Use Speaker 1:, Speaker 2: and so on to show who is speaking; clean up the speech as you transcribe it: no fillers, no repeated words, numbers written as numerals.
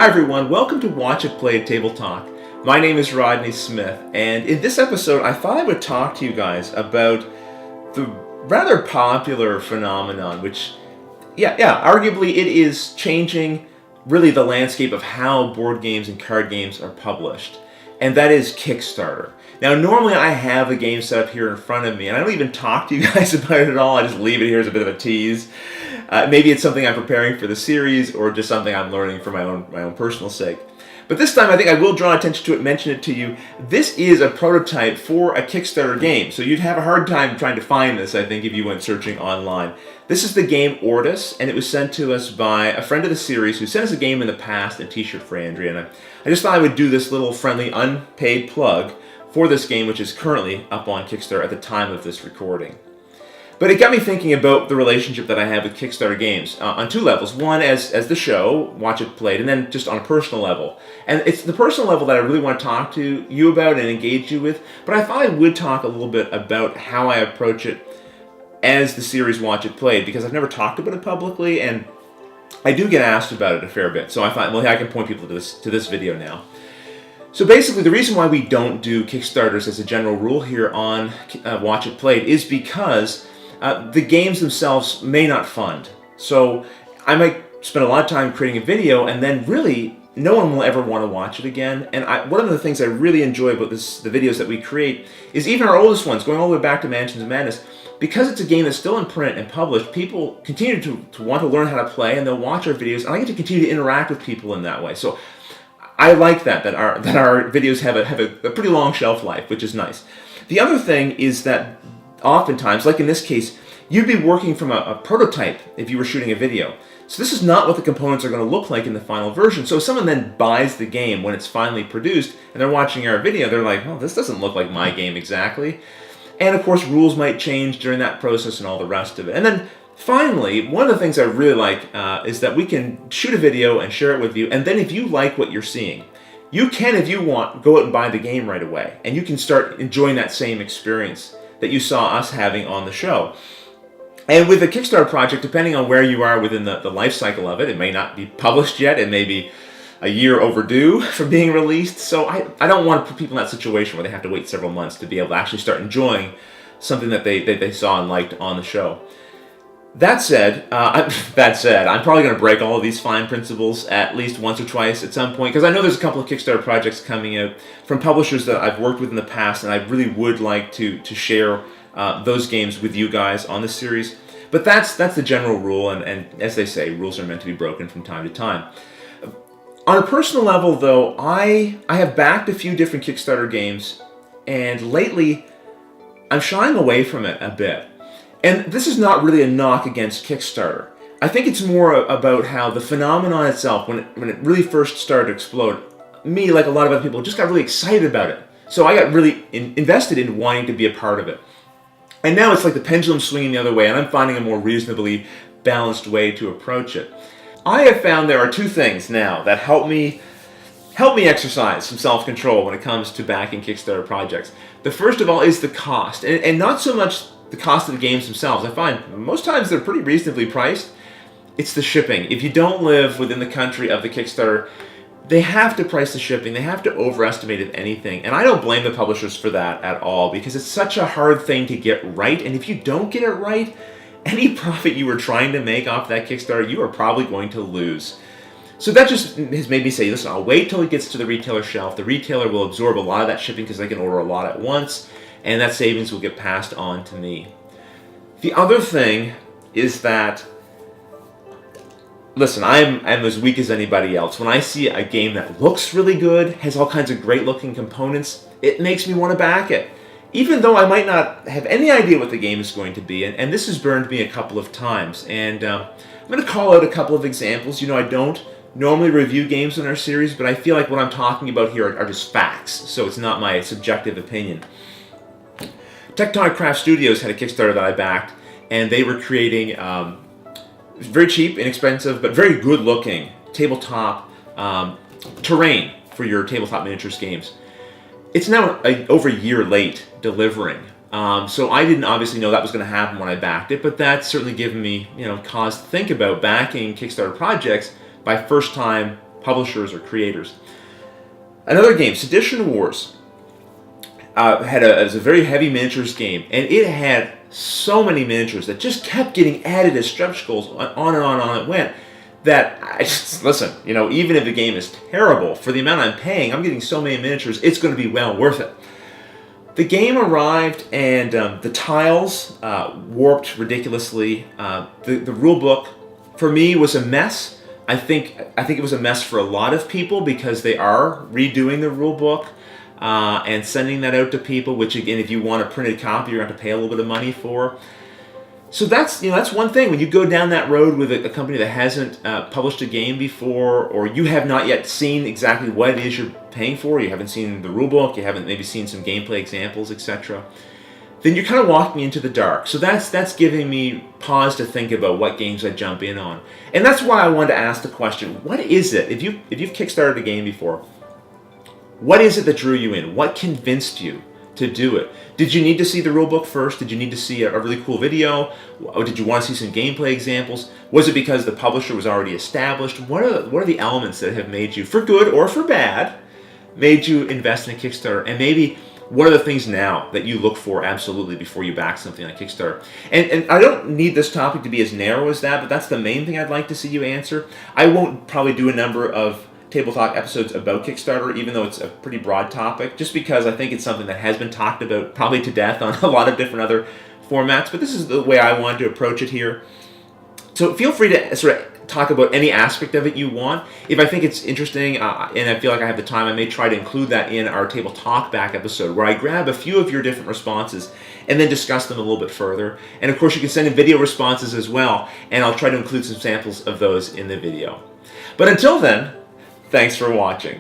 Speaker 1: Hi everyone, welcome to Watch It Play Table Talk. My name is Rodney Smith, and in this episode I thought I would talk to you guys about the rather popular phenomenon, which, arguably it is changing really the landscape of how board games and card games are published, and that is Kickstarter. Now, normally I have the game set up here in front of me, and I don't even talk to you guys about it at all. I just leave it here as a bit of a tease. Maybe it's something I'm preparing for the series, or just something I'm learning for my own personal sake. But this time I think I will draw attention to it, mention it to you. This is a prototype for a Kickstarter game, so you'd have a hard time trying to find this, I think, if you went searching online. This is the game Ortis, and it was sent to us by a friend of the series who sent us a game in the past, a t-shirt for Andrea, and I just thought I would do this little friendly unpaid plug for this game, which is currently up on Kickstarter at the time of this recording. But it got me thinking about the relationship that I have with Kickstarter games on two levels. One, as the show, Watch It Played, and then just on a personal level. And it's the personal level that I really want to talk to you about and engage you with, but I thought I would talk a little bit about how I approach it as the series Watch It Played, because I've never talked about it publicly, and I do get asked about it a fair bit. So I thought, well, I can point people to this video now. So basically, the reason why we don't do Kickstarters as a general rule here on Watch It Played is because the games themselves may not fund. So I might spend a lot of time creating a video, and then really no one will ever want to watch it again. And one of the things I really enjoy about the videos that we create is even our oldest ones, going all the way back to Mansions of Madness, because it's a game that's still in print and published, people continue to want to learn how to play, and they'll watch our videos, and I get to continue to interact with people in that way. So I like that our videos have a pretty long shelf life, which is nice. The other thing is that oftentimes, like in this case, you'd be working from a prototype if you were shooting a video. So this is not what the components are going to look like in the final version. So if someone then buys the game when it's finally produced and they're watching our video, they're like, oh, this doesn't look like my game exactly. And of course, rules might change during that process and all the rest of it. And then finally, one of the things I really like is that we can shoot a video and share it with you, and then if you like what you're seeing, you can, if you want, go out and buy the game right away, and you can start enjoying that same experience that you saw us having on the show. And with a Kickstarter project, depending on where you are within the life cycle of it, it may not be published yet, it may be a year overdue from being released, so I don't want to put people in that situation where they have to wait several months to be able to actually start enjoying something that they saw and liked on the show. That said, I'm probably going to break all of these fine principles at least once or twice at some point, because I know there's a couple of Kickstarter projects coming out from publishers that I've worked with in the past, and I really would like to share those games with you guys on this series. But that's the general rule, and as they say, rules are meant to be broken from time to time. On a personal level, though, I have backed a few different Kickstarter games, and lately I'm shying away from it a bit. And this is not really a knock against Kickstarter. I think it's more about how the phenomenon itself, when it really first started to explode, me, like a lot of other people, just got really excited about it. So I got really invested in wanting to be a part of it. And now it's like the pendulum swinging the other way, and I'm finding a more reasonably balanced way to approach it. I have found there are two things now that help me exercise some self-control when it comes to backing Kickstarter projects. The first of all is the cost, and not so much the cost of the games themselves. I find most times they're pretty reasonably priced. It's the shipping. If you don't live within the country of the Kickstarter, they have to price the shipping. They have to overestimate, if anything. And I don't blame the publishers for that at all, because it's such a hard thing to get right. And if you don't get it right, any profit you were trying to make off that Kickstarter, you are probably going to lose. So that just has made me say, listen, I'll wait till it gets to the retailer shelf. The retailer will absorb a lot of that shipping because they can order a lot at once, and that savings will get passed on to me. The other thing is that, listen, I'm as weak as anybody else. When I see a game that looks really good, has all kinds of great looking components, it makes me want to back it, even though I might not have any idea what the game is going to be. And this has burned me a couple of times. And I'm going to call out a couple of examples. You know, I don't normally review games in our series, but I feel like what I'm talking about here are just facts, so it's not my subjective opinion. Tectonic Craft Studios had a Kickstarter that I backed, and they were creating very cheap, inexpensive, but very good-looking tabletop terrain for your tabletop miniatures games. It's now over a year late delivering, so I didn't obviously know that was going to happen when I backed it, but that's certainly given me cause to think about backing Kickstarter projects by first-time publishers or creators. Another game, Sedition Wars, it was a very heavy miniatures game, and it had so many miniatures that just kept getting added as stretch goals, on and on it went, that I just, listen, you know, even if the game is terrible, for the amount I'm paying, I'm getting so many miniatures, it's going to be well worth it. The game arrived, and the tiles warped ridiculously. The rule book, for me, was a mess. I think it was a mess for a lot of people because they are redoing the rule book and sending that out to people, which, again, if you want a printed copy, you're going to have to pay a little bit of money for. So that's one thing. When you go down that road with a company that hasn't published a game before, or you have not yet seen exactly what it is you're paying for, you haven't seen the rulebook, you haven't maybe seen some gameplay examples, etc., then you're kind of walking into the dark. So that's giving me pause to think about what games I jump in on. And that's why I wanted to ask the question, what is it, if you've kickstarted a game before, what is it that drew you in? What convinced you to do it? Did you need to see the rulebook first? Did you need to see a really cool video? Or did you want to see some gameplay examples? Was it because the publisher was already established? What are the elements that have made you, for good or for bad, made you invest in a Kickstarter? And maybe what are the things now that you look for absolutely before you back something on Kickstarter? And I don't need this topic to be as narrow as that, but that's the main thing I'd like to see you answer. I won't probably do a number of Table Talk episodes about Kickstarter, even though it's a pretty broad topic, just because I think it's something that has been talked about probably to death on a lot of different other formats, but this is the way I wanted to approach it here. So feel free to sort of talk about any aspect of it you want. If I think it's interesting and I feel like I have the time, I may try to include that in our Table Talk back episode, where I grab a few of your different responses and then discuss them a little bit further. And of course, you can send in video responses as well, and I'll try to include some samples of those in the video. But until then, thanks for watching.